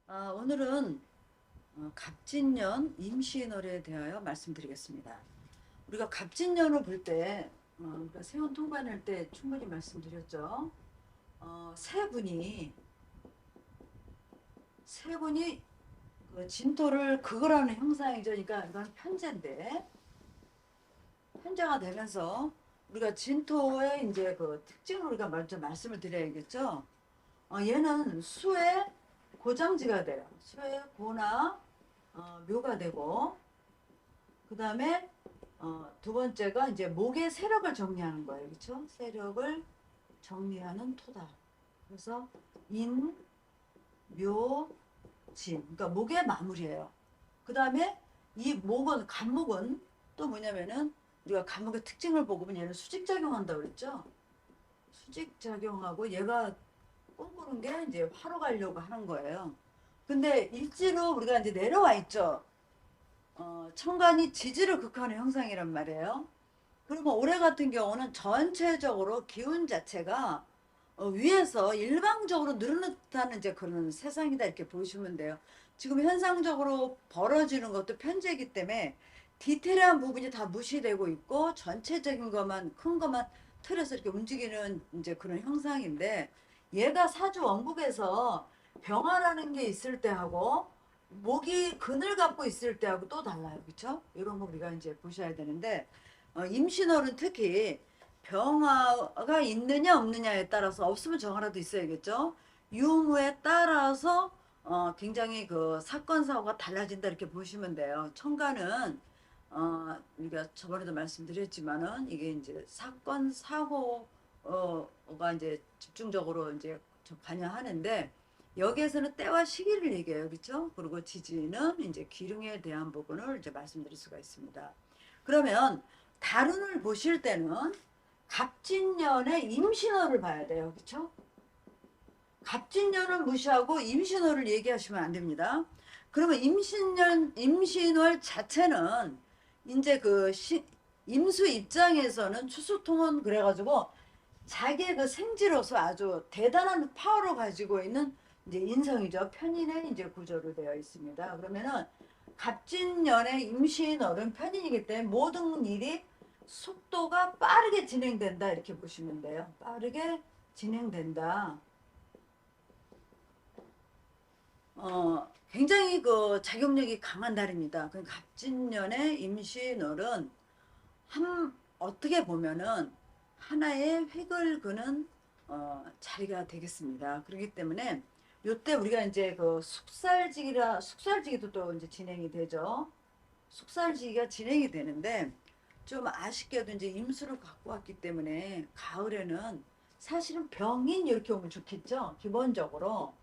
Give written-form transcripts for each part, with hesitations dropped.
오늘은 갑진년 임시인월에 대하여 말씀드리겠습니다. 우리가 갑진년을 볼 때, 우리가 세운 통관할 때 충분히 말씀드렸죠. 세 분이 그 진토를 그거라는 형상이죠. 그러니까 이건 편제인데, 편제가 되면서 우리가 진토의 이제 그 특징을 우리가 먼저 말씀을 드려야겠죠. 얘는 수의 고장지가 돼요. 수의 고나 묘가 되고, 그 다음에 두 번째가 이제 목의 세력을 정리하는 거예요. 그렇죠? 세력을 정리하는 토다. 그래서 인, 묘, 진. 그러니까 목의 마무리예요. 그 다음에 이 목은, 간목은 또 뭐냐면은 우리가 간목의 특징을 보고 보면 얘는 수직작용한다고 그랬죠? 수직작용하고 얘가 꿈꾸는 게 이제 화로 가려고 하는 거예요. 근데 일지로 우리가 이제 내려와 있죠. 천간이 지지를 극하는 형상이란 말이에요. 그러면 올해 같은 경우는 전체적으로 기운 자체가 위에서 일방적으로 늘어났다는 이제 그런 세상이다 이렇게 보시면 돼요. 지금 현상적으로 벌어지는 것도 편제이기 때문에 디테일한 부분이 다 무시되고 있고 전체적인 것만 큰 것만 틀어서 이렇게 움직이는 이제 그런 형상인데 얘가 사주 원국에서 병화라는 게 있을 때하고 목이 근을 갖고 있을 때하고 또 달라요. 그렇죠? 이런 거 우리가 이제 보셔야 되는데 임신월은 특히 병화가 있느냐 없느냐에 따라서 없으면 정화라도 있어야겠죠. 유무에 따라서 굉장히 그 사건 사고가 달라진다 이렇게 보시면 돼요. 천간은 우리가 저번에도 말씀드렸지만은 이게 이제 사건 사고가 이제 집중적으로 이제 관여하는데 여기에서는 때와 시기를 얘기해요. 그렇죠? 그리고 지지는 이제 기륭에 대한 부분을 이제 말씀드릴 수가 있습니다. 그러면 다룬을 보실 때는 갑진년의 임신월을 봐야 돼요. 그렇죠? 갑진년을 무시하고 임신월을 얘기하시면 안 됩니다. 그러면 임신월 자체는 이제 임수 입장에서는 추수통은 그래가지고 자기의 그 생지로서 아주 대단한 파워를 가지고 있는 이제 인성이죠. 편인의 이제 구조로 되어 있습니다. 그러면은 갑진년의 임신월은 편인이기 때문에 모든 일이 속도가 빠르게 진행된다 이렇게 보시면 돼요. 빠르게 진행된다. 굉장히 그 작용력이 강한 달입니다. 그 갑진년의 임신월은 어떻게 보면은 하나의 획을 그는 자리가 되겠습니다. 그렇기 때문에 요때 우리가 이제 그 숙살지기도 또 이제 진행이 되죠. 숙살지기가 진행이 되는데 좀 아쉽게도 이제 임수를 갖고 왔기 때문에 가을에는 사실은 병인 이렇게 오면 좋겠죠. 기본적으로.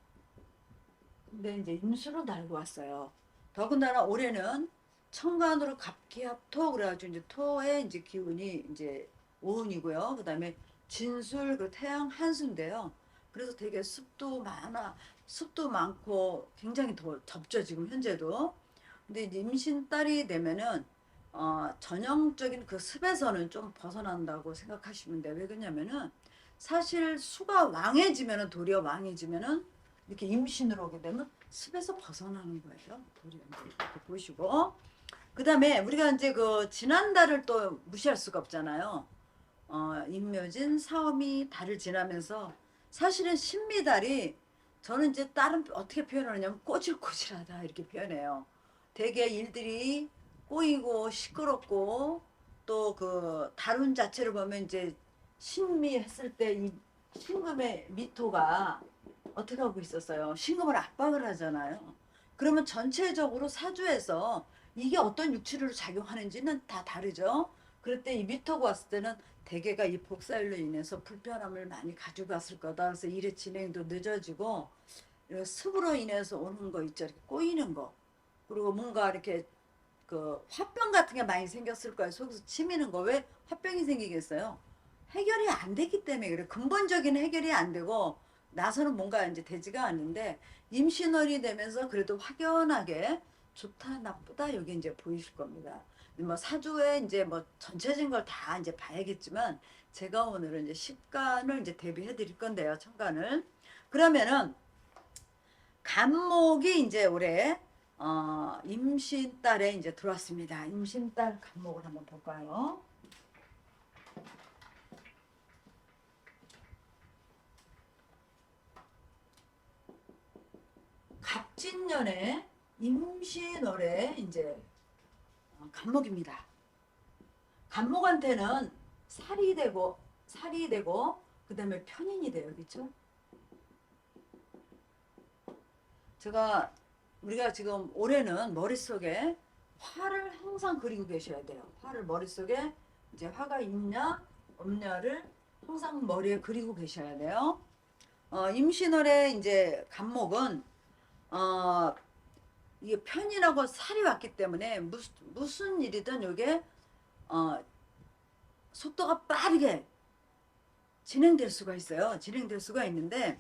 근데 이제 임수로 달고 왔어요. 더군다나 올해는 천간으로 갑기합토 그래가지고 이제 토의 이제 기운이 이제 오운이고요. 그다음에 진술 그 태양 한수인데요. 그래서 되게 습도 많고 굉장히 더 덥죠 지금 현재도. 근데 이제 임신달이 되면은 전형적인 그 습에서는 좀 벗어난다고 생각하시면 돼요. 왜 그러냐면은 사실 수가 왕해지면은 도리어 왕해지면은 이렇게 임신으로 오게 되면 습에서 벗어나는 거예요. 도리어 이렇게 보시고 그다음에 우리가 이제 그 지난달을 또 무시할 수가 없잖아요. 임묘진 사오미 달을 지나면서 사실은 신미달이 저는 이제 다른 어떻게 표현하냐면 꼬질꼬질하다 이렇게 표현해요. 되게 일들이 꼬이고 시끄럽고 또 그 다룬 자체를 보면 이제 신미했을 때 이 신금의 미토가 어떻게 하고 있었어요? 신금을 압박을 하잖아요. 그러면 전체적으로 사주에서 이게 어떤 육체로 작용하는지는 다 다르죠. 그럴 때 이 미토가 왔을 때는 대개가 이 복사일로 인해서 불편함을 많이 가져갔을 거다. 그래서 일의 진행도 늦어지고 습으로 인해서 오는 거 있죠. 이렇게 꼬이는 거. 그리고 뭔가 이렇게 그 화병 같은 게 많이 생겼을 거예요. 속에서 치미는 거. 왜 화병이 생기겠어요? 해결이 안 되기 때문에 그래. 근본적인 해결이 안 되고 나서는 뭔가 이제 되지가 않는데 임신월이 되면서 그래도 확연하게 좋다 나쁘다 여기 이제 보이실 겁니다. 뭐 사주에 이제 뭐 전체적인 걸 다 이제 봐야겠지만 제가 오늘은 이제 십간을 이제 대비해 드릴 건데요. 천간을. 그러면은 간목이 이제 올해 임신달에 이제 들어왔습니다. 임신달 간목을 한번 볼까요? 갑진년에 임신월에 이제 간목입니다. 간목한테는 살이 되고 그다음에 편인이 돼요, 그렇죠? 우리가 지금 올해는 머릿속에 화를 항상 그리고 계셔야 돼요. 화를 머릿속에 이제 화가 있냐 없냐를 항상 머리에 그리고 계셔야 돼요. 임신월에 이제 간목은 이게 편인하고 살이 왔기 때문에 무슨 일이든 이게 속도가 빠르게 진행될 수가 있어요. 진행될 수가 있는데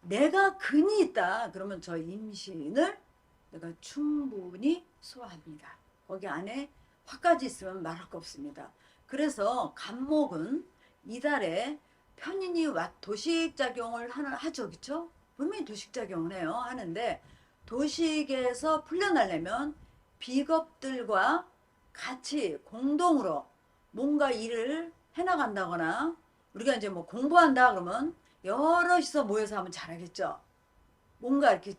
내가 근이 있다 그러면 저 임신을 내가 충분히 소화합니다. 거기 안에 화까지 있으면 말할 거 없습니다. 그래서 간목은 이달에 편인이 도식작용을 하죠. 그쵸? 분명히 도식작용을 해요. 하는데 도식에서 풀려나려면 비겁들과 같이 공동으로 뭔가 일을 해나간다거나 우리가 이제 뭐 공부한다 그러면 여럿이서 모여서 하면 잘하겠죠. 뭔가 이렇게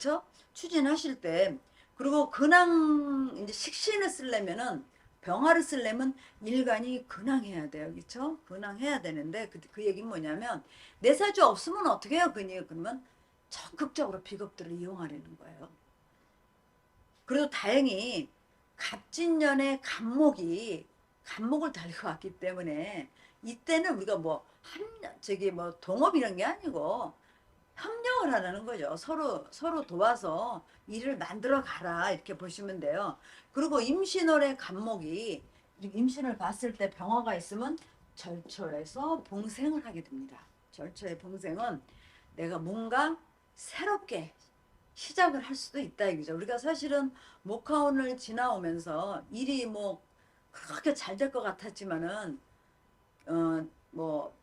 추진하실 때 그리고 근황 이제 식신을 쓰려면은 병화를 쓰려면 일간이 근황해야 돼요. 그렇죠? 근황해야 되는데 그 얘기는 뭐냐면 내 사주 없으면 어떻게 해요? 그러면 적극적으로 비겁들을 이용하려는 거예요. 그래도 다행히 갑진년의 간목을 달고 왔기 때문에 이때는 우리가 뭐 동업 이런 게 아니고 협력을 하라는 거죠. 서로 도와서 일을 만들어 가라 이렇게 보시면 돼요. 그리고 임신월의 간목이 임신을 봤을 때 병화가 있으면 절초에서 봉생을 하게 됩니다. 절초의 봉생은 내가 뭔가 새롭게 시작을 할 수도 있다 이거죠. 우리가 사실은 목화운을 지나오면서 일이 뭐 그렇게 잘 될 것 같았지만은 뭐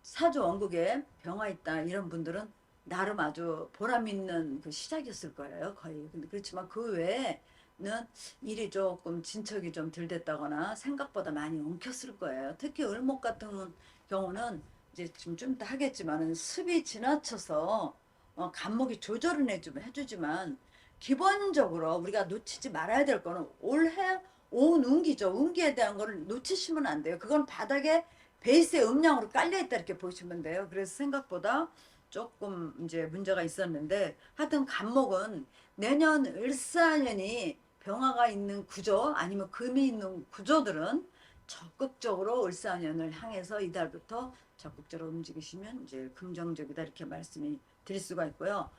사주 원국에 병화 있다 이런 분들은 나름 아주 보람 있는 그 시작이었을 거예요, 거의. 근데 그렇지만 그 외에는 일이 조금 진척이 좀 덜 됐다거나 생각보다 많이 엉켰을 거예요. 특히 을목 같은 경우는 이제 좀 이따 하겠지만은 습이 지나쳐서 간목이 조절은 해주지만 기본적으로 우리가 놓치지 말아야 될 거는 올해 온 운기죠. 운기에 대한 거를 놓치시면 안 돼요. 그건 바닥에 베이스에 음량으로 깔려있다 이렇게 보시면 돼요. 그래서 생각보다 조금 이제 문제가 있었는데 하여튼 간목은 내년 을사년이 병화가 있는 구조 아니면 금이 있는 구조들은 적극적으로 을사년을 향해서 이달부터 적극적으로 움직이시면 이제 긍정적이다 이렇게 말씀이 드릴 수가 있고요.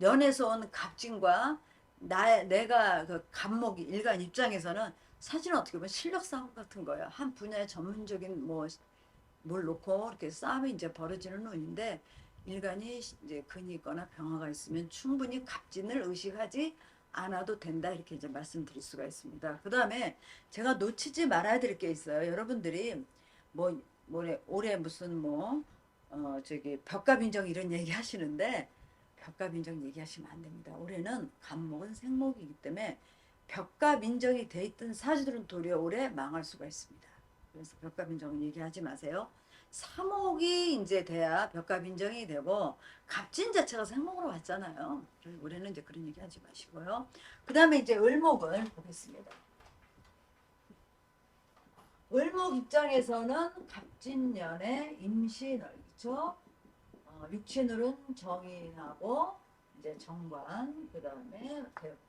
연에서 온 갑진과 내가 그 간목 일간 입장에서는 사실은 어떻게 보면 실력 싸움 같은 거예요. 한 분야의 전문적인 뭘 놓고 이렇게 싸움이 이제 벌어지는 운인데 일간이 이제 근이 있거나 병화가 있으면 충분히 갑진을 의식하지 않아도 된다 이렇게 이제 말씀드릴 수가 있습니다. 그 다음에 제가 놓치지 말아야 될 게 있어요. 여러분들이 올해 무슨 벽갑인정 이런 얘기 하시는데 벽갑인정 얘기하시면 안 됩니다. 올해는 간목은 생목이기 때문에 벽갑인정이 돼 있던 사주들은 도리어 올해 망할 수가 있습니다. 그래서 벽갑인정은 얘기하지 마세요. 사목이 이제 돼야 벽갑인정이 되고 갑진 자체가 생목으로 왔잖아요. 올해는 이제 그런 얘기 하지 마시고요. 그 다음에 이제 을목을 보겠습니다. 을목 입장에서는 갑진년에 임신월, 그쵸? 육친을은 정인하고 이제 정관, 그 다음에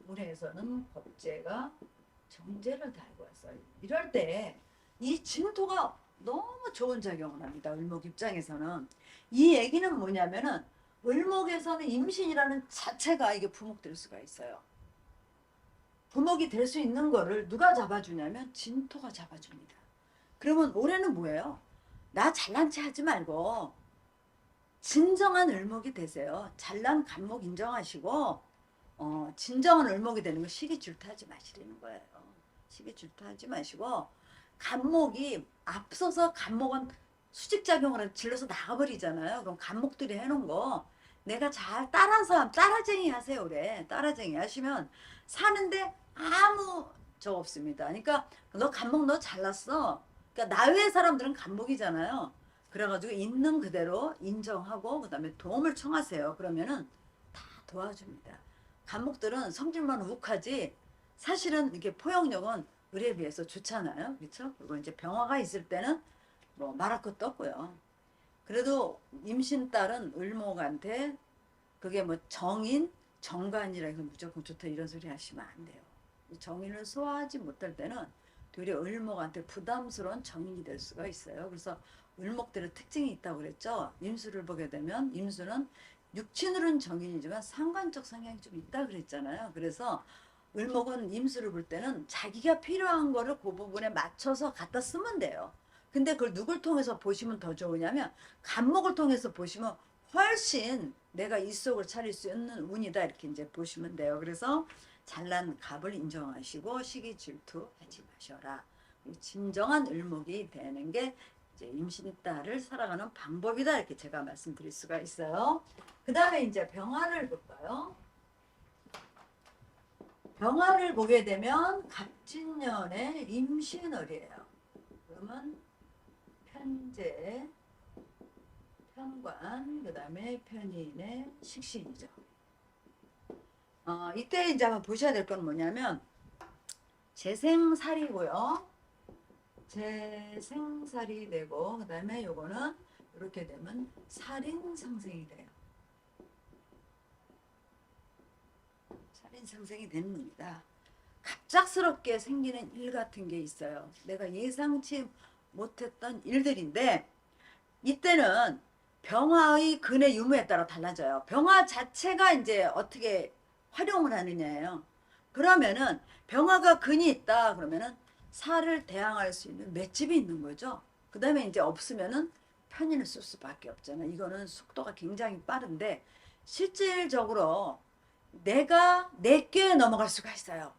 운에서는 겁재가 정제를 달고 왔어요. 이럴 때 이 진토가 너무 좋은 작용을 합니다. 을목 입장에서는. 이 얘기는 뭐냐면은 을목에서는 임신이라는 자체가 이게 부목될 수가 있어요. 부목이 될 수 있는 거를 누가 잡아주냐면 진토가 잡아줍니다. 그러면 올해는 뭐예요? 나 잘난 체 하지 말고 진정한 을목이 되세요. 잘난 간목 인정하시고 진정한 을목이 되는 거 시기 질투하지 마시라는 거예요. 시기 질투하지 마시고 간목이 앞서서 간목은 수직작용을 질러서 나가버리잖아요. 그럼 간목들이 해놓은 거 내가 잘 따라서 따라쟁이 하세요. 그래. 따라쟁이 하시면 사는데 아무 저 없습니다. 그러니까 너 간목 너 잘났어. 그러니까 나외 사람들은 간목이잖아요. 그래가지고 있는 그대로 인정하고 그다음에 도움을 청하세요. 그러면은 다 도와줍니다. 간목들은 성질만 욱하지 사실은 이게 포용력은 을에 비해서 좋잖아요. 그렇죠? 그리고 이제 병화가 있을 때는 뭐 말할 것도 없고요. 그래도 임신딸은 을목한테 그게 뭐 정인, 정관이라 해서 무조건 좋다 이런 소리 하시면 안 돼요. 정인을 소화하지 못할 때는 되려 을목한테 부담스러운 정인이 될 수가 있어요. 그래서 을목들의 특징이 있다고 그랬죠. 임수를 보게 되면 임수는 육친으로는 정인이지만 상관적 성향이 좀 있다 그랬잖아요. 그래서 을목은 임수를 볼 때는 자기가 필요한 거를 그 부분에 맞춰서 갖다 쓰면 돼요. 근데 그걸 누굴 통해서 보시면 더 좋으냐면 간목을 통해서 보시면 훨씬 내가 이 속을 차릴 수 있는 운이다 이렇게 이제 보시면 돼요. 그래서 잘난 갑을 인정하시고 시기 질투하지 마셔라. 진정한 을목이 되는 게 이제 임신딸을 살아가는 방법이다 이렇게 제가 말씀드릴 수가 있어요. 그 다음에 이제 병화를 볼까요? 병화를 보게 되면 갑진년의 임신월이에요. 그러면 편재, 편관, 그 다음에 편인의 식신이죠. 이때 이제 한번 보셔야 될 건 뭐냐면 재생살이고요. 재생살이 되고 그 다음에 요거는 이렇게 되면 살인상생이 돼요. 살인상생이 되는 겁니다. 갑작스럽게 생기는 일 같은 게 있어요. 내가 예상치 못했던 일들인데 이때는 병화의 근의 유무에 따라 달라져요. 병화 자체가 이제 어떻게 활용을 하느냐예요. 그러면은 병화가 근이 있다 그러면은 살을 대항할 수 있는 맷집이 있는 거죠. 그 다음에 이제 없으면은 편인을 쓸 수밖에 없잖아요. 이거는 속도가 굉장히 빠른데 실질적으로 내가 내께 넘어갈 수가 있어요.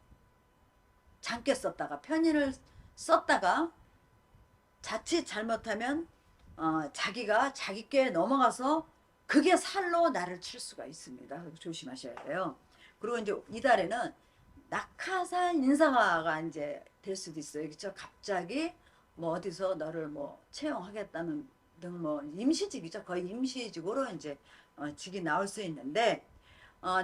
잠께 썼다가 편인을 썼다가 자칫 잘못하면 자기가 자기 께 넘어가서 그게 살로 나를 칠 수가 있습니다. 조심하셔야 돼요. 그리고 이제 이달에는 낙하산 인사가 이제 될 수도 있어요. 그렇죠? 갑자기 뭐 어디서 너를 뭐 채용하겠다는 등 뭐 임시직이죠. 거의 임시직으로 이제 직이 나올 수 있는데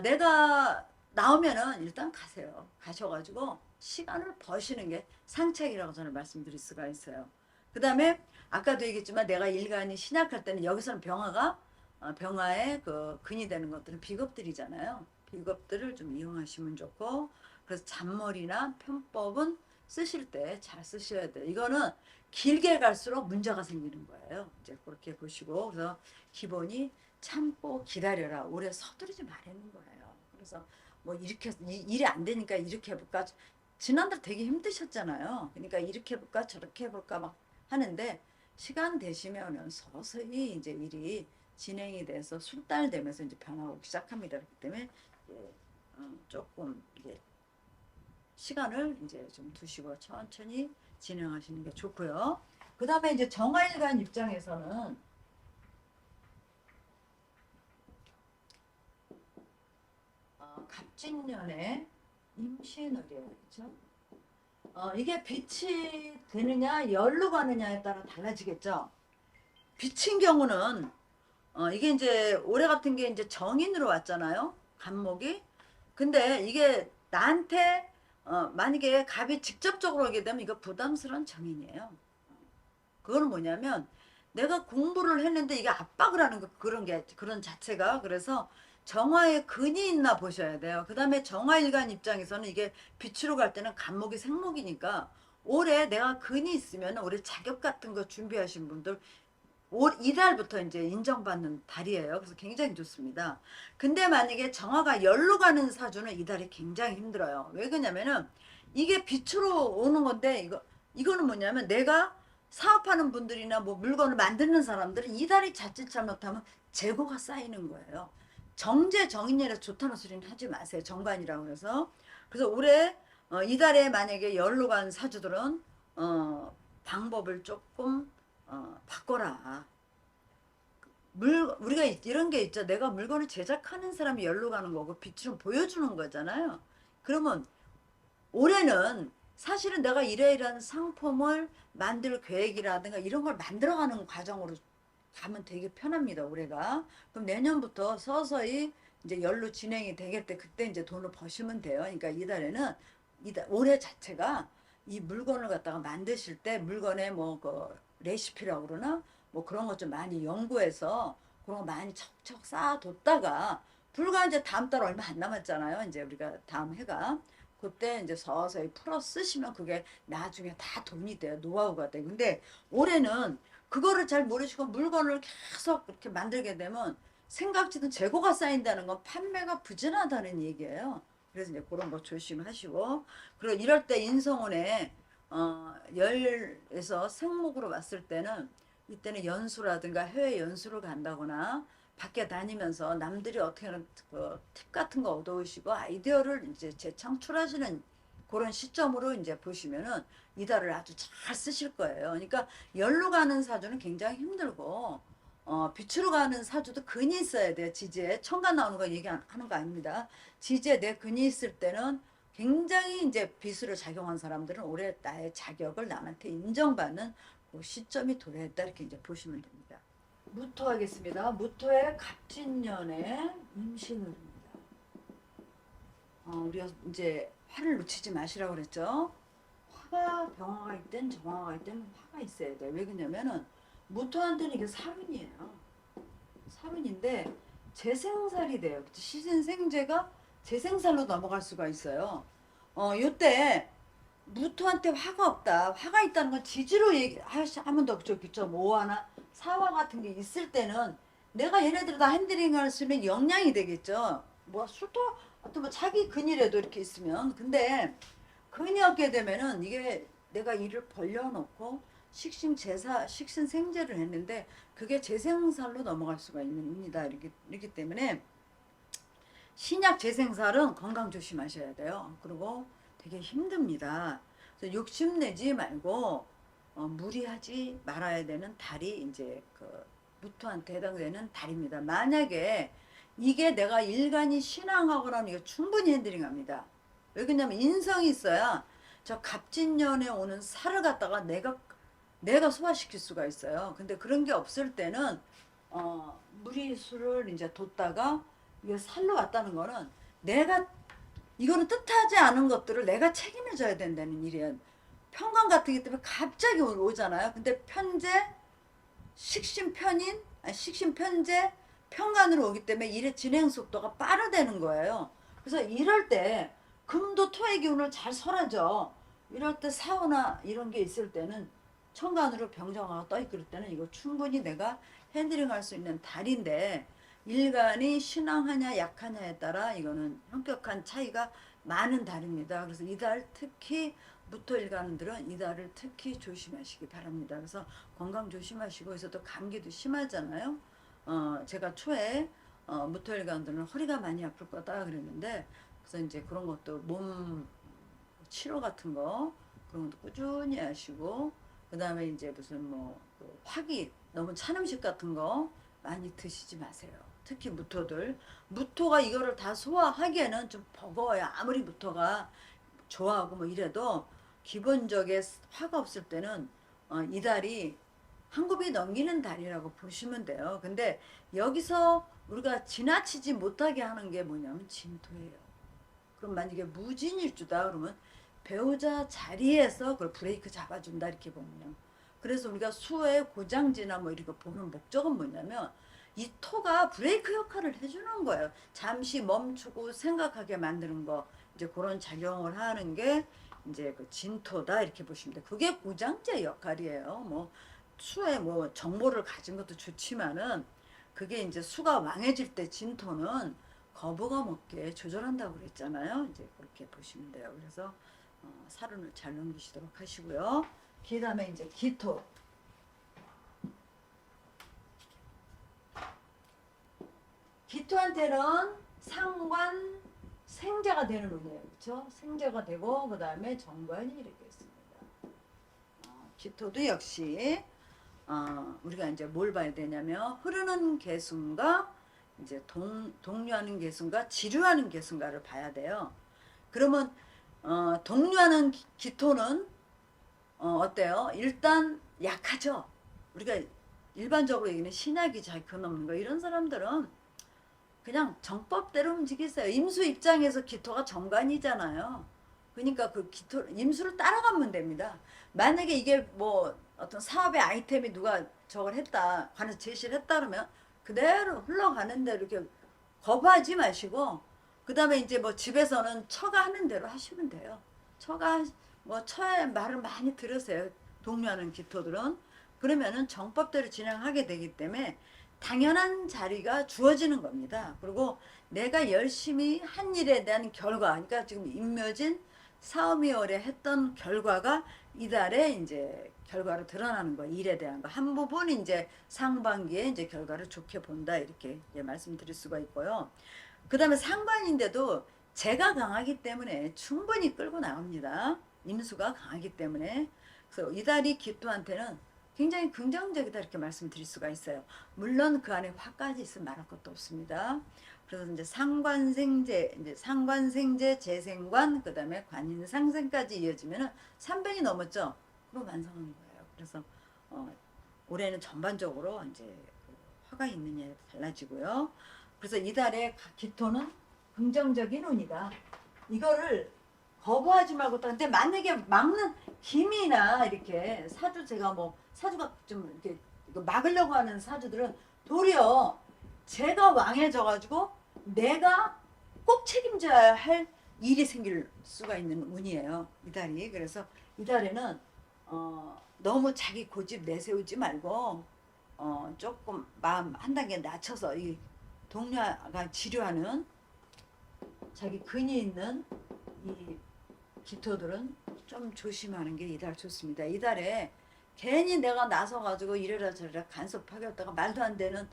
내가 나오면은 일단 가세요. 가셔가지고 시간을 버시는 게 상책이라고 저는 말씀드릴 수가 있어요. 그 다음에 아까도 얘기했지만 내가 일간이 신약할 때는 여기서는 병화가 병화의 그 근이 되는 것들은 비겁들이잖아요. 비겁들을 좀 이용하시면 좋고 그래서 잔머리나 편법은 쓰실 때 잘 쓰셔야 돼요. 이거는 길게 갈수록 문제가 생기는 거예요. 이제 그렇게 보시고 그래서 기본이 참고 기다려라. 오래 서두르지 말라는 거예요. 그래서 뭐 이렇게 일이 안 되니까 이렇게 해볼까. 지난달 되게 힘드셨잖아요. 그러니까 이렇게 해볼까 저렇게 해볼까 막 하는데 시간 되시면은 서서히 이제 일이 진행이 돼서 술달되면서 이제 변화하기 시작합니다. 그렇기 때문에 조금 이제 시간을 이제 좀 두시고 천천히 진행하시는 게 좋고요. 그 다음에 이제 정화일간 입장에서는 갑진년에 임신월이에요. 그렇죠? 이게 빛이 되느냐 열로 가느냐에 따라 달라지겠죠. 빛인 경우는 이게 이제 올해 같은 게 이제 정인으로 왔잖아요. 간목이. 근데 이게 나한테 만약에 갑이 직접적으로 오게 되면 이거 부담스러운 정인이에요. 그거는 뭐냐면 내가 공부를 했는데 이게 압박을 하는 거 그런 게 그런 자체가 그래서 정화에 근이 있나 보셔야 돼요. 그 다음에 정화일간 입장에서는 이게 빛으로 갈 때는 간목이 생목이니까 올해 내가 근이 있으면 올해 자격 같은 거 준비하신 분들 이달부터 이제 인정받는 달이에요. 그래서 굉장히 좋습니다. 근데 만약에 정화가 열로 가는 사주는 이달이 굉장히 힘들어요. 왜 그러냐면은 이게 빛으로 오는 건데 이거는 뭐냐면 내가 사업하는 분들이나 뭐 물건을 만드는 사람들은 이달이 자칫 잘못하면 재고가 쌓이는 거예요. 정제 정인이라 좋다는 소리는 하지 마세요. 정관이라고 해서. 그래서 올해 이달에 만약에 열로 간 사주들은 방법을 조금 바꿔라. 우리가 이런 게 있죠. 내가 물건을 제작하는 사람이 열로 가는 거고 빛으로 보여주는 거잖아요. 그러면 올해는 사실은 내가 이러이러한 상품을 만들 계획이라든가 이런 걸 만들어가는 과정으로 가면 되게 편합니다. 올해가. 그럼 내년부터 서서히 이제 연로 진행이 되길 때 그때 이제 돈을 버시면 돼요. 그러니까 이달에는 올해 자체가 이 물건을 갖다가 만드실 때 물건에 뭐 그 레시피라고 그러나 뭐 그런 것 좀 많이 연구해서 그런 거 많이 척척 쌓아뒀다가 불과 이제 다음 달 얼마 안 남았잖아요. 이제 우리가 다음 해가 그때 이제 서서히 풀어 쓰시면 그게 나중에 다 돈이 돼요. 노하우가 돼. 근데 올해는 그거를 잘 모르시고 물건을 계속 이렇게 만들게 되면 생각지도 재고가 쌓인다는 건 판매가 부진하다는 얘기예요. 그래서 이제 그런 거 조심하시고 그리고 이럴 때 인성운에 열에서 생목으로 왔을 때는 이때는 연수라든가 해외 연수를 간다거나 밖에 다니면서 남들이 어떻게 하는 그팁 같은 거 얻어오시고 아이디어를 이제 재창출하시는 그런 시점으로 이제 보시면은 이달을 아주 잘 쓰실 거예요. 그러니까 열로 가는 사주는 굉장히 힘들고 빛으로 가는 사주도 근이 있어야 돼요. 지지에 천간 나오는 거 얘기하는 거 아닙니다. 지지에 내 근이 있을 때는 굉장히 이제 빛으로 작용한 사람들은 올해 나의 자격을 남한테 인정받는 그 시점이 도래했다 이렇게 이제 보시면 됩니다. 무토 하겠습니다. 무토의 갑진년의 임신운입니다. 우리가 이제 화를 놓치지 마시라고 그랬죠. 화가 병화가 있든 정화가 있든 화가 있어야 돼. 왜 그러냐면은 무토한테는 이게 사運이에요. 사운인데 재생살이 돼요. 시신생재가 재생살로 넘어갈 수가 있어요. 요때 무토한테 화가 없다. 화가 있다는 건 지지로 얘기하면 더 좋겠죠. 모화나 사화 같은 게 있을 때는 내가 얘네들 다 핸들링할 수 있는 역량이 되겠죠. 뭐 수도 어떤 뭐 자기 근이라도 이렇게 있으면 근데 근이 없게 되면은 이게 내가 일을 벌려놓고 식신생재를 했는데 그게 재생살로 넘어갈 수가 있습니다. 이렇기 때문에 신약 재생살은 건강 조심하셔야 돼요. 그리고 되게 힘듭니다. 그래서 욕심내지 말고 무리하지 말아야 되는 달이 이제 그 무토한테 해당되는 달입니다. 만약에 이게 내가 일간이 신앙하거나 이거 충분히 핸들링합니다. 왜 그러냐면 인성이 있어야 저 갑진년에 오는 살을 갖다가 내가 소화시킬 수가 있어요. 근데 그런 게 없을 때는 무리수를 이제 뒀다가 이게 살로 왔다는 거는 내가 이거는 뜻하지 않은 것들을 내가 책임을 져야 된다는 일이에요. 편관 같은 게 때문에 갑자기 오잖아요. 근데 편재, 식신편인, 아니 식신편재, 편관으로 오기 때문에 일의 진행 속도가 빠르다는 거예요. 그래서 이럴 때 금도 토의 기운을 잘 설하죠. 이럴 때 사후나 이런 게 있을 때는 천간으로 병정화가 떠 있을 때는 이거 충분히 내가 핸들링할 수 있는 달인데 일간이 신앙하냐 약하냐에 따라 이거는 현격한 차이가 많은 달입니다. 그래서 이달 특히 무토일간들은 이달을 특히 조심하시기 바랍니다. 그래서 건강 조심하시고 그래서 또 감기도 심하잖아요. 제가 초에 무토일간들은 허리가 많이 아플 거다 그랬는데 그래서 이제 그런 것도 몸 치료 같은 거 그런 것도 꾸준히 하시고 그 다음에 이제 무슨 그 화기 너무 찬 음식 같은 거 많이 드시지 마세요. 특히 무토가 이거를 다 소화하기에는 좀 버거워요. 아무리 무토가 좋아하고 뭐 이래도 기본적인 화가 없을 때는 이 달이 한 굽이 넘기는 달이라고 보시면 돼요. 근데 여기서 우리가 지나치지 못하게 하는 게 뭐냐면 진토예요. 그럼 만약에 무진일주다 그러면 배우자 자리에서 그걸 브레이크 잡아준다 이렇게 보면요. 그래서 우리가 수의 고장지나 뭐 이런 거 보는 목적은 뭐냐면 이 토가 브레이크 역할을 해주는 거예요. 잠시 멈추고 생각하게 만드는 거 이제 그런 작용을 하는 게 이제 그 진토다 이렇게 보시면 돼요. 그게 고장제 역할이에요. 뭐 수의 뭐 정보를 가진 것도 좋지만은 그게 이제 수가 왕해질 때 진토는 거부가 먹게 조절한다고 그랬잖아요. 이제 그렇게 보시면 돼요. 그래서 사륜을 잘 넘기시도록 하시고요. 그 다음에 이제 기토. 기토한테는 상관 생자가 되는 운이에요. 그렇죠? 생자가 되고 그 다음에 정관이 이렇게 있습니다. 기토도 역시 우리가 이제 뭘 봐야 되냐면 흐르는 개수인가 이제 동류하는 개수인가 지류하는 개수인가를 봐야 돼요. 그러면 동류하는 기토는 어때요? 일단 약하죠. 우리가 일반적으로 얘기는 신약이 잘 그넘는 거 이런 사람들은 그냥 정법대로 움직이세요. 임수 입장에서 기토가 정관이잖아요. 그러니까 그 기토 임수를 따라가면 됩니다. 만약에 이게 뭐 어떤 사업의 아이템이 누가 저걸 했다, 관에서 제시를 했다 그러면 그대로 흘러가는 대로 이렇게 거부하지 마시고 그 다음에 이제 뭐 집에서는 처가 하는 대로 하시면 돼요. 처가 뭐 처의 말을 많이 들으세요. 동료하는 기토들은 그러면은 정법대로 진행하게 되기 때문에 당연한 자리가 주어지는 겁니다. 그리고 내가 열심히 한 일에 대한 결과, 그러니까 지금 임묘진 사오미월에 했던 결과가 이달에 이제 결과로 드러나는 거, 일에 대한 거. 한 부분 이제 상반기에 이제 결과를 좋게 본다 이렇게 이제 말씀드릴 수가 있고요. 그 다음에 상관인데도 재가 강하기 때문에 충분히 끌고 나옵니다. 임수가 강하기 때문에. 그래서 이달이 기토한테는 굉장히 긍정적이다 이렇게 말씀드릴 수가 있어요. 물론 그 안에 화까지 있으면 말할 것도 없습니다. 그래서 이제 상관생제, 재생관, 그 다음에 관인상생까지 이어지면은 3변이 넘었죠. 그럼 완성한 거예요. 그래서 올해는 전반적으로 이제 화가 있느냐에 달라지고요. 그래서 이달의 기토는 긍정적인 운이다. 이거를 거부하지 말고 근데 만약에 막는 김이나 이렇게 사주 제가 뭐 사주가 좀 이렇게 이거 막으려고 하는 사주들은 도리어 제가 왕해져가지고 내가 꼭 책임져야 할 일이 생길 수가 있는 운이에요. 이달이. 그래서 이달에는 너무 자기 고집 내세우지 말고 조금 마음 한 단계 낮춰서 이 동료가 지류하는 자기 근이 있는 이 기토들은 좀 조심하는 게 이달 좋습니다. 이달에 괜히 내가 나서가지고 이래라 저래라 간섭하겠다가 말도 안 되는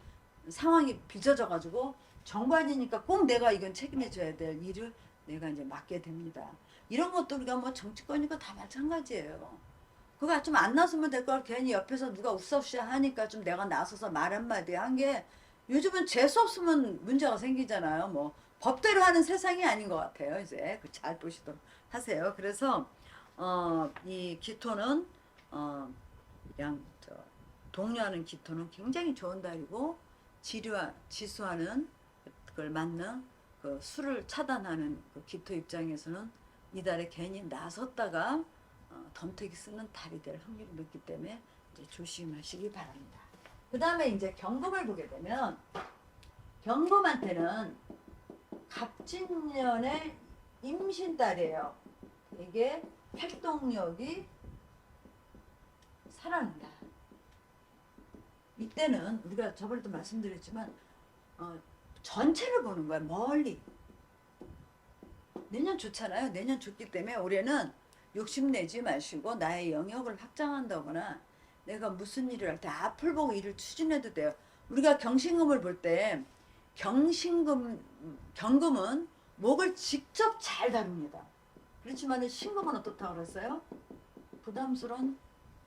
상황이 빚어져가지고 정관이니까 꼭 내가 이건 책임져야 될 일을 내가 이제 맡게 됩니다. 이런 것도 우리가 뭐 정치권이고 다 마찬가지예요. 그거 좀 안 나서면 될 걸 괜히 옆에서 누가 웃어없이 하니까 좀 내가 나서서 말 한마디 한 게 요즘은 재수 없으면 문제가 생기잖아요. 뭐 법대로 하는 세상이 아닌 것 같아요. 이제 잘 보시도록 하세요. 그래서 이 기토는 동료하는 기토는 굉장히 좋은 달이고 지수하는 그걸 맞는 그 수를 차단하는 그 기토 입장에서는 이달에 괜히 나섰다가 덤태기 쓰는 달이 될 확률이 높기 때문에 이제 조심하시기 바랍니다. 그 다음에 이제 경금을 보게 되면 경금한테는 갑진년의 임신달이에요. 이게 활동력이 살아난다. 이때는 우리가 저번에도 말씀드렸지만 전체를 보는 거야. 멀리. 내년 좋잖아요. 내년 좋기 때문에 올해는 욕심내지 마시고 나의 영역을 확장한다거나 내가 무슨 일을 할 때 앞을 보고 일을 추진해도 돼요. 우리가 경신금을 볼 때 경금은 목을 직접 잘 다룹니다. 그렇지만 신금은 어떻다고 그랬어요? 부담스러운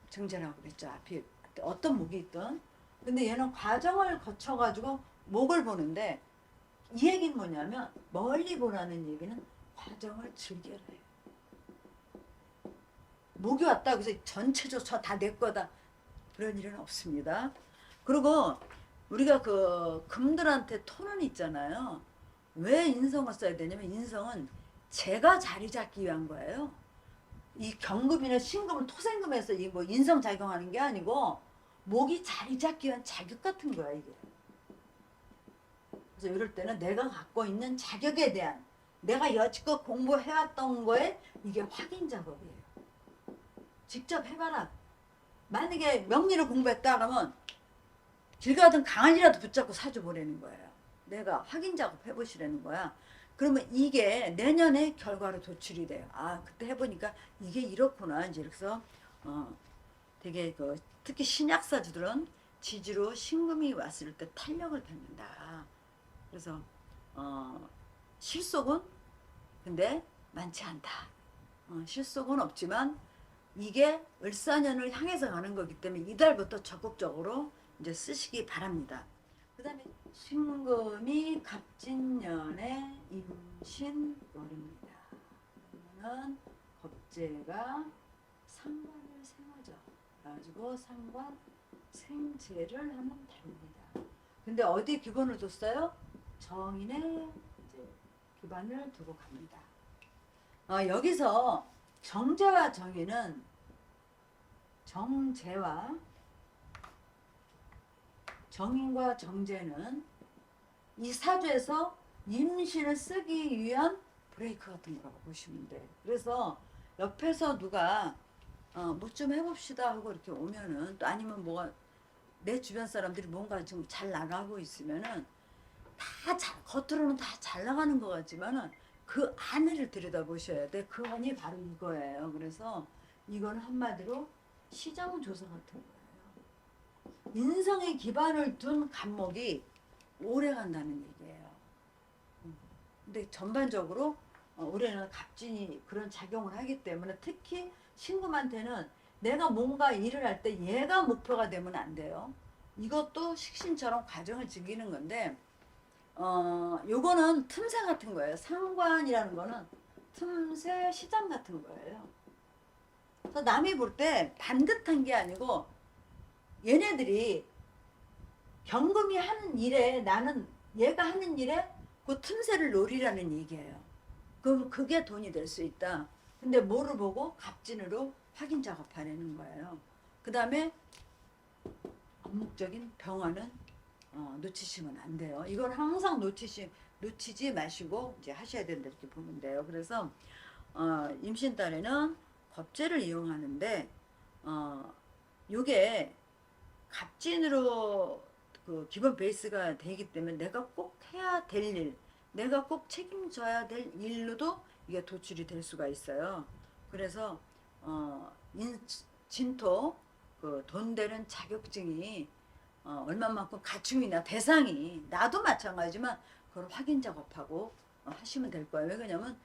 증제라고 그랬죠. 앞이 어떤 목이 있든. 근데 얘는 과정을 거쳐가지고 목을 보는데 이 얘기는 뭐냐면 멀리 보라는 얘기는 과정을 즐겨라 해요. 목이 왔다 그래서 전체적으로 다 내 거다 그런 일은 없습니다. 그리고 우리가 그 금들한테 토는 있잖아요. 왜 인성을 써야 되냐면 인성은 제가 자리 잡기 위한 거예요. 이 경금이나 신금을 토생금에서 이 뭐 인성 작용하는 게 아니고 목이 자리 잡기 위한 자격 같은 거야 이게. 그래서 이럴 때는 내가 갖고 있는 자격에 대한 내가 여지껏 공부해왔던 거에 이게 확인 작업이에요. 직접 해봐라. 만약에 명리를 공부했다 그러면 길 가든 강아지라도 붙잡고 사주 보내는 거예요. 내가 확인 작업 해보시라는 거야. 그러면 이게 내년에 결과로 도출이 돼요. 아 그때 해보니까 이게 이렇구나. 이제 그래서 되게 특히 신약사주들은 지지로 신금이 왔을 때 탄력을 받는다. 그래서 실속은 근데 많지 않다. 실속은 없지만 이게 을사년을 향해서 가는 거기 때문에 이달부터 적극적으로 이제 쓰시기 바랍니다. 그 다음에 신금이 갑진년의 임신월입니다. 그러면은 겁재가 상관을 생하죠. 그래가지고 상관 생재를 하는 달입니다. 근데 어디 기본을 뒀어요? 정인의 이제 기반을 두고 갑니다. 여기서 정제와 정인은 정인과 정제는 이 사주에서 임신을 쓰기 위한 브레이크 같은 거라고 보시면 돼요. 그래서 옆에서 누가 뭐 좀 해봅시다 하고 이렇게 오면은, 또 아니면 뭐가 내 주변 사람들이 뭔가 좀 잘 나가고 있으면은 겉으로는 다 잘 나가는 것 같지만은 그 안을 들여다보셔야 돼. 그 안이 바로 이거예요. 그래서 이건 한마디로 시장 조사 같은 거예요. 인성의 기반을 둔 간목이 오래 간다는 얘기예요. 근데 전반적으로 올해는 갑진이 그런 작용을 하기 때문에 특히 신금한테는 내가 뭔가 일을 할 때 얘가 목표가 되면 안 돼요. 이것도 식신처럼 과정을 즐기는 건데 요거는 틈새 같은 거예요. 상관이라는 거는 틈새 시장 같은 거예요. 그래서 남이 볼 때 반듯한 게 아니고 얘네들이 경금이 하는 일에, 나는 얘가 하는 일에 그 틈새를 노리라는 얘기예요. 그럼 그게 돈이 될 수 있다. 근데 뭐를 보고? 갑진으로 확인 작업하려는 거예요. 그 다음에 암묵적인 병화는 놓치시면 안 돼요. 이걸 항상 놓치지 마시고 이제 하셔야 된다 이렇게 보면 돼요. 그래서 임신달에는 겁재를 이용하는데 요게 갑진으로 그 기본 베이스가 되기 때문에 내가 꼭 해야 될 일, 내가 꼭 책임져야 될 일로도 이게 도출이 될 수가 있어요. 그래서 진토 그 돈 되는 자격증이 얼마만큼 갖춤이나 대상이, 나도 마찬가지지만 그걸 확인 작업하고 하시면 될 거예요. 왜냐면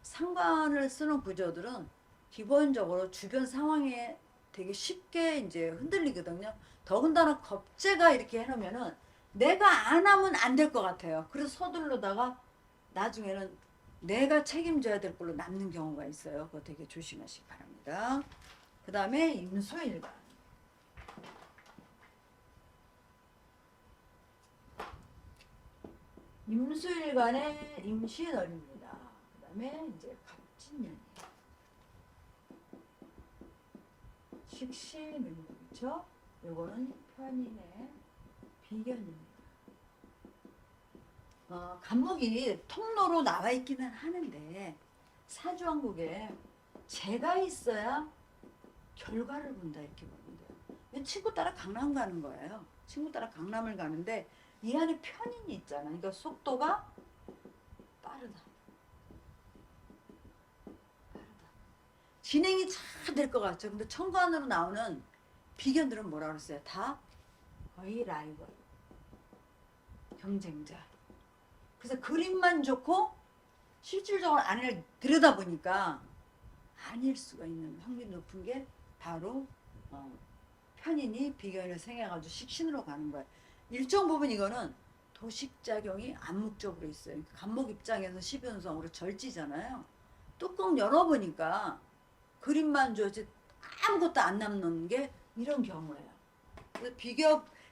상관을 쓰는 구조들은 기본적으로 주변 상황에 되게 쉽게 이제 흔들리거든요. 더군다나 겁재가 이렇게 해놓으면은 내가 안 하면 안 될 것 같아요. 그래서 서둘러다가 나중에는 내가 책임져야 될 걸로 남는 경우가 있어요. 그거 되게 조심하시기 바랍니다. 그 다음에 임수일간. 임수일간의 임신월입니다. 그 다음에 이제 갑진년이에요. 식신을그렇죠. 요거는 편인의 비견입니다. 간목이 통로로 나와 있기는 하는데 사주왕국에 재가 있어야 결과를 본다 이렇게 보면 돼요. 친구 따라 강남 가는 거예요. 친구 따라 강남을 가는데 이 안에 편인이 있잖아. 그러니까 속도가 빠르다. 진행이 잘 될 것 같죠. 근데 천간으로 나오는 비견들은 뭐라 그랬어요? 다 거의 라이벌, 경쟁자. 그래서 그림만 좋고 실질적으로 안을 들여다보니까 아닐 수가 있는 확률이 높은 게 바로 편인이 비견을 생해가지고 식신으로 가는 거예요. 일정 부분 이거는 도식작용이 암묵적으로 있어요. 그러니까 간목 입장에서 12운성으로 절지잖아요. 뚜껑 열어보니까 그림만 좋지 아무것도 안 남는 게 이런 경우예요. 그래서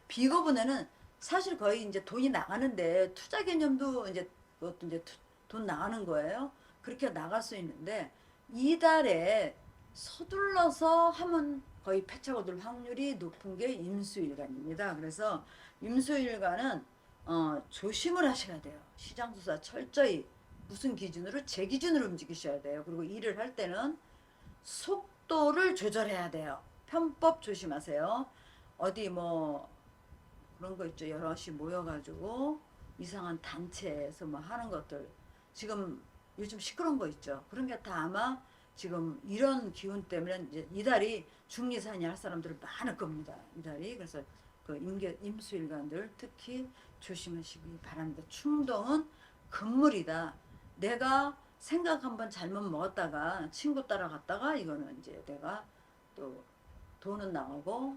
비거분에는 사실 거의 이제 돈이 나가는데 투자 개념도 이제 그것도 이제 돈 나가는 거예요. 그렇게 나갈 수 있는데 이달에 서둘러서 하면 거의 패착 얻을 확률이 높은 게 임수일간입니다. 그래서 임수일간은 조심을 하셔야 돼요. 시장 조사 철저히 무슨 기준으로? 제 기준으로 움직이셔야 돼요. 그리고 일을 할 때는 속도를 조절해야 돼요. 편법 조심하세요. 어디 뭐 그런 거 있죠. 여럿이 모여가지고 이상한 단체에서 뭐 하는 것들, 지금 요즘 시끄러운 거 있죠. 그런 게 다 아마 지금 이런 기운 때문에 이제 이달이 중리산이 할 사람들은 많을 겁니다. 이달이. 그래서 그 임수일간들 특히 조심하시기 바랍니다. 충동은 금물이다. 내가 생각 한번 잘못 먹었다가 친구 따라갔다가 이거는 이제 내가 또 돈은 나오고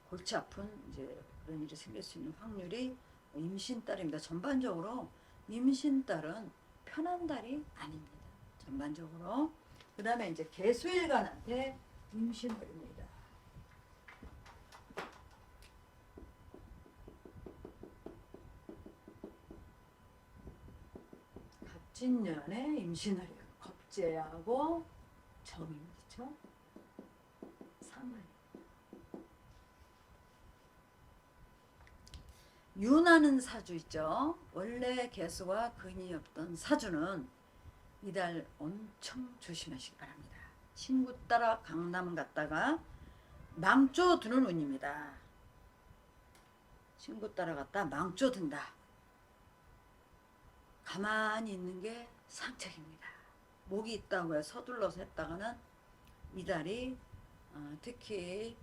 골치 아픈 이제 그런 일이 생길 수 있는 확률이 임신딸입니다. 전반적으로 임신딸은 편한 달이 아닙니다. 전반적으로. 그 다음에 이제 개수일간한테 임신월입니다. 갑진년에 임신월이에요. 겁재하고 정인, 그렇죠? 상을. 윤하는 사주 있죠. 원래 개수가 근이 없던 사주는 이달 엄청 조심하시기 바랍니다. 친구 따라 강남 갔다가 망조 드는 운입니다. 친구 따라갔다 망조 든다. 가만히 있는 게 상책입니다. 목이 있다고 해 서둘러서 했다가는 이달이 특히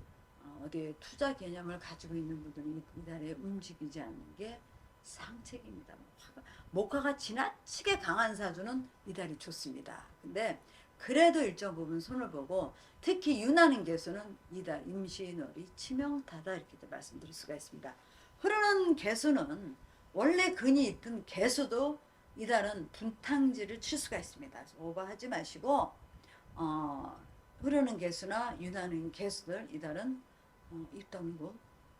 어디에 투자 개념을 가지고 있는 분들이 이달에 움직이지 않는 게 상책입니다. 목화가 지나치게 강한 사주는 이달이 좋습니다. 근데 그래도 일정 부분 손을 보고 특히 윤하는 개수는 이달 임신월이 치명타다 이렇게 말씀드릴 수가 있습니다. 흐르는 개수는 원래 근이 있던 개수도 이달은 분탕질을 칠 수가 있습니다. 오버하지 마시고 흐르는 개수나 윤하는 개수들 이달은 입 다물고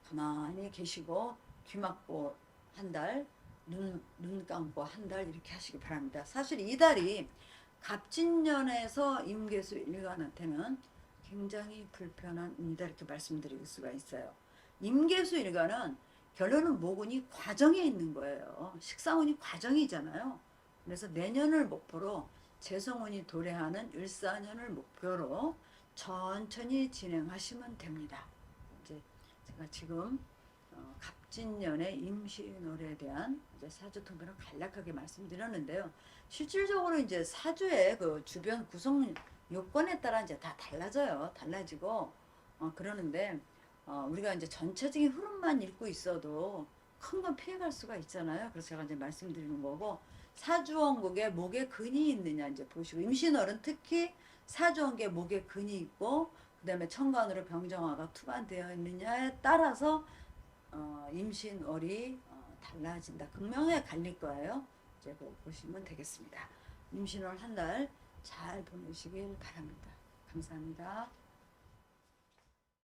가만히 계시고 귀 막고 한 달, 눈 감고 한 달 이렇게 하시기 바랍니다. 사실 이달이 갑진년에서 임계수 일간한테는 굉장히 불편한 운이다 이렇게 말씀드릴 수가 있어요. 임계수 일간은 결론은 모근이 과정에 있는 거예요. 식상운이 과정이잖아요. 그래서 내년을 목표로 재성운이 도래하는 을사년을 목표로 천천히 진행하시면 됩니다. 이제 제가 지금 갑진년의 임신월에 대한 이제 사주 통계를 간략하게 말씀드렸는데요. 실질적으로 이제 사주의 그 주변 구성 요건에 따라 이제 다 달라져요. 달라지고 그러는데 우리가 이제 전체적인 흐름만 읽고 있어도 큰 건 피해갈 수가 있잖아요. 그래서 제가 이제 말씀드리는 거고 사주원국에 목에 근이 있느냐 이제 보시고 임신월은 특히 사주원국에 목에 근이 있고 그 다음에 천간으로 병정화가 투관되어 있느냐에 따라서 임신월이 달라진다. 극명하게 갈릴 거예요. 이제 보시면 되겠습니다. 임신월 한 달 잘 보내시길 바랍니다. 감사합니다.